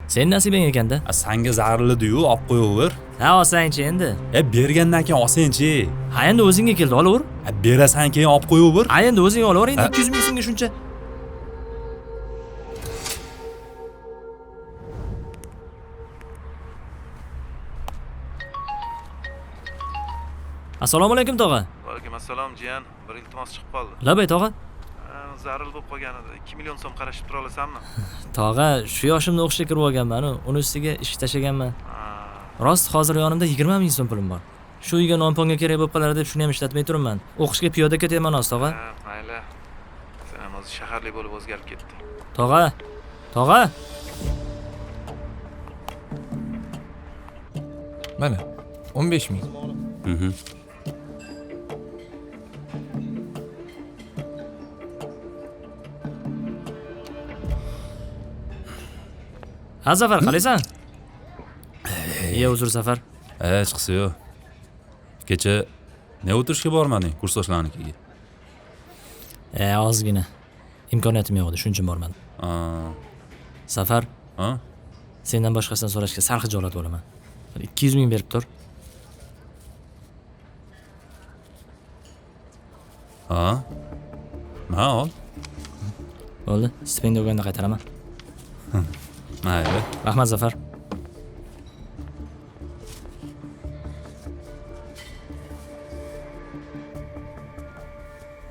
Sen nasibing ekanda. Senga zararli-yu, olib qo'yaver. Ha, olsangchi endi. Bergandan keyin olsangchi. Ha, endi o'zingga keldi, olaver. Berasan keyin olib qo'yaver. Ha, endi o'zing olaver, endi 200 ming so'mga shuncha. Assalomu alaykum tog'a. Va alaykum assalom jiyan. Bir iltimos chiqib qoldi. Labay tog'a. Zaril bo'lib qolgan edi. 2 million so'm qarashib tura olasanmi? Tog'a, shu yoshimda o'qishga kirib olganman, uni ustiga ish tashlaganman. Rost, hozir yonimda 20 ming so'm pulim bor. Shu uyga non-ponga kerak bo'lib qolar deb shuni ham ishlatmay turibman. O'qishga piyoda ketaman hozir tog'a. Mayli. Sen ham o'zi shaharlik bo'lib o'zgarib ketding. Tog'a. Tog'a. Mana 15 ming. Ha, Zafar, qalaysan? Uzr Zafar. Chiqsa yo'q. Kecha ne o'tirishga bormading kursdoshlarnikiga? Ozgina. Imkoniyatim yo'q edi, shuning uchun bormadim. Zafar. Sendan boshqasidan so'rashga sal xijolat bo'laman. 200 ming berib tur. Ma ol. Bo'ldi, stipendiya olganda qaytaraman. Mayli. Rahmat Zafar.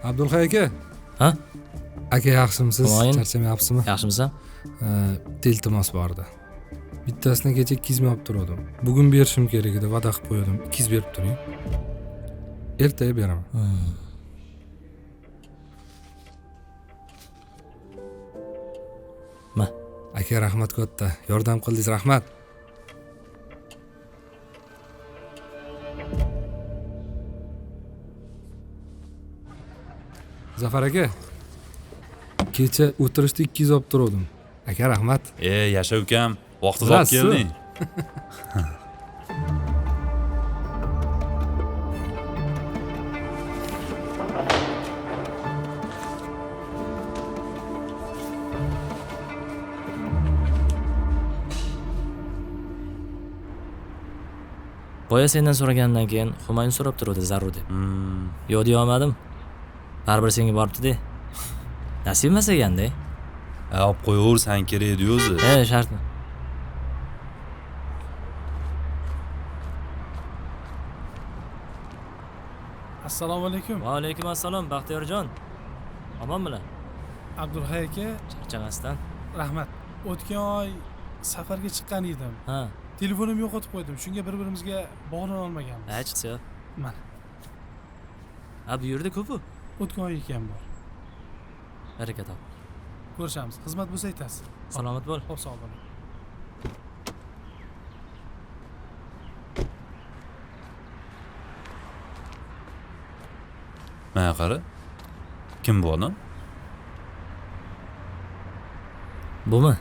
Abdulhay aka. Ha? Aka yaxshimisiz? Charchamayapsizmi? Yaxshimisan? Iltimos bor edi. Bittasini kecha 200 ming olib turdim. Bugun berishim kerak edi, va'da qilib qo'ydim. 200 berib turing. Ertaga beraman. Aka rahmat katta. Yordam qildingiz, rahmat. Zafar aka. Kecha o'tirishda 200 olib turdim. Aka rahmat. Yasha ukam, vaqtida olib kelding. Boya sendan so'ragandan keyin Humayun so'rab turdi zarur deb. Yo'q deya olmadim. Baribir senga boribdi-da. Nasib emas ekanda. Olib qo'yaver, sen kerak edi o'zi. Shartmi? Assalomu alaykum. Va alaykum assalom, Baxtiyorjon. Omonmilar? Abdulhay aka, charchamasdan. rahmat. O'tgan oy safarga chiqqan edim. Ha. Telefonimni yo'qotib qo'ydim. Shunga bir-birimizga bog'lana olmaganmiz. Chiqsa. Mana. Bu yerda ko'p-ku. O'tgan oy ham bor. Baraka top. Ko'rishamiz. Xizmat bo'lsa aytasiz. Salomat bo'l. Xo'p, sog' bo'ling. Mana qara. Kim bu odam? Bumi?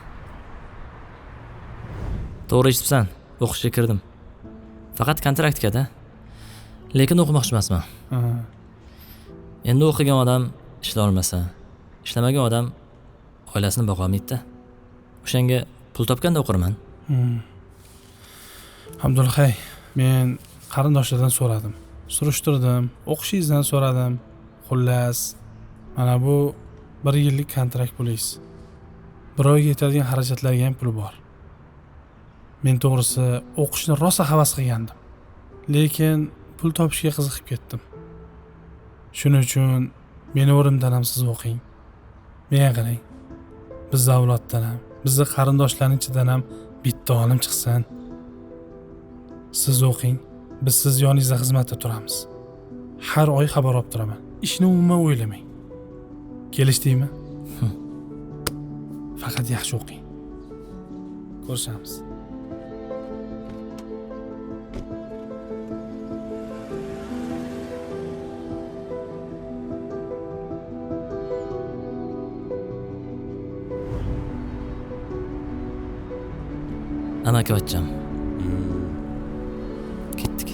To'g'ri eshitibsan. O'qishga kirdim. Faqat kontraktkada. Lekin o'qimoqchi emasman. Endi o'qigan odam ishlay olmasa, ishlamagan odam oilasini boqa olmaydi-da. O'shanga pul topganda o'qirman. Abdulhay, men qarindoshlardan so'radim. Surishtirdim, o'qishingizdan so'radim. Xullas, mana bu 1 yillik kontrakt pulingiz. 1 oyga yetadigan xarajatlarga ham pul bor. Men to'g'risi o'qishni rosa havas qilgandim. Lekin pul topishga qiziqib ketdim. Shuning uchun meni o'rimdan ham siz o'qing. Menga qarang. Bizning avloddan ham, bizning qarindoshlarning ichidan ham bitta olim chiqsin. Siz o'qing. Biz siz yoningizda xizmatda turamiz. Har oy xabar olib turaman. Ishni umuman o'ylamang. Kelishdingmi? Faqat yaxshi o'qing. Ko'rishamiz. Amakivachcham. Ketdik.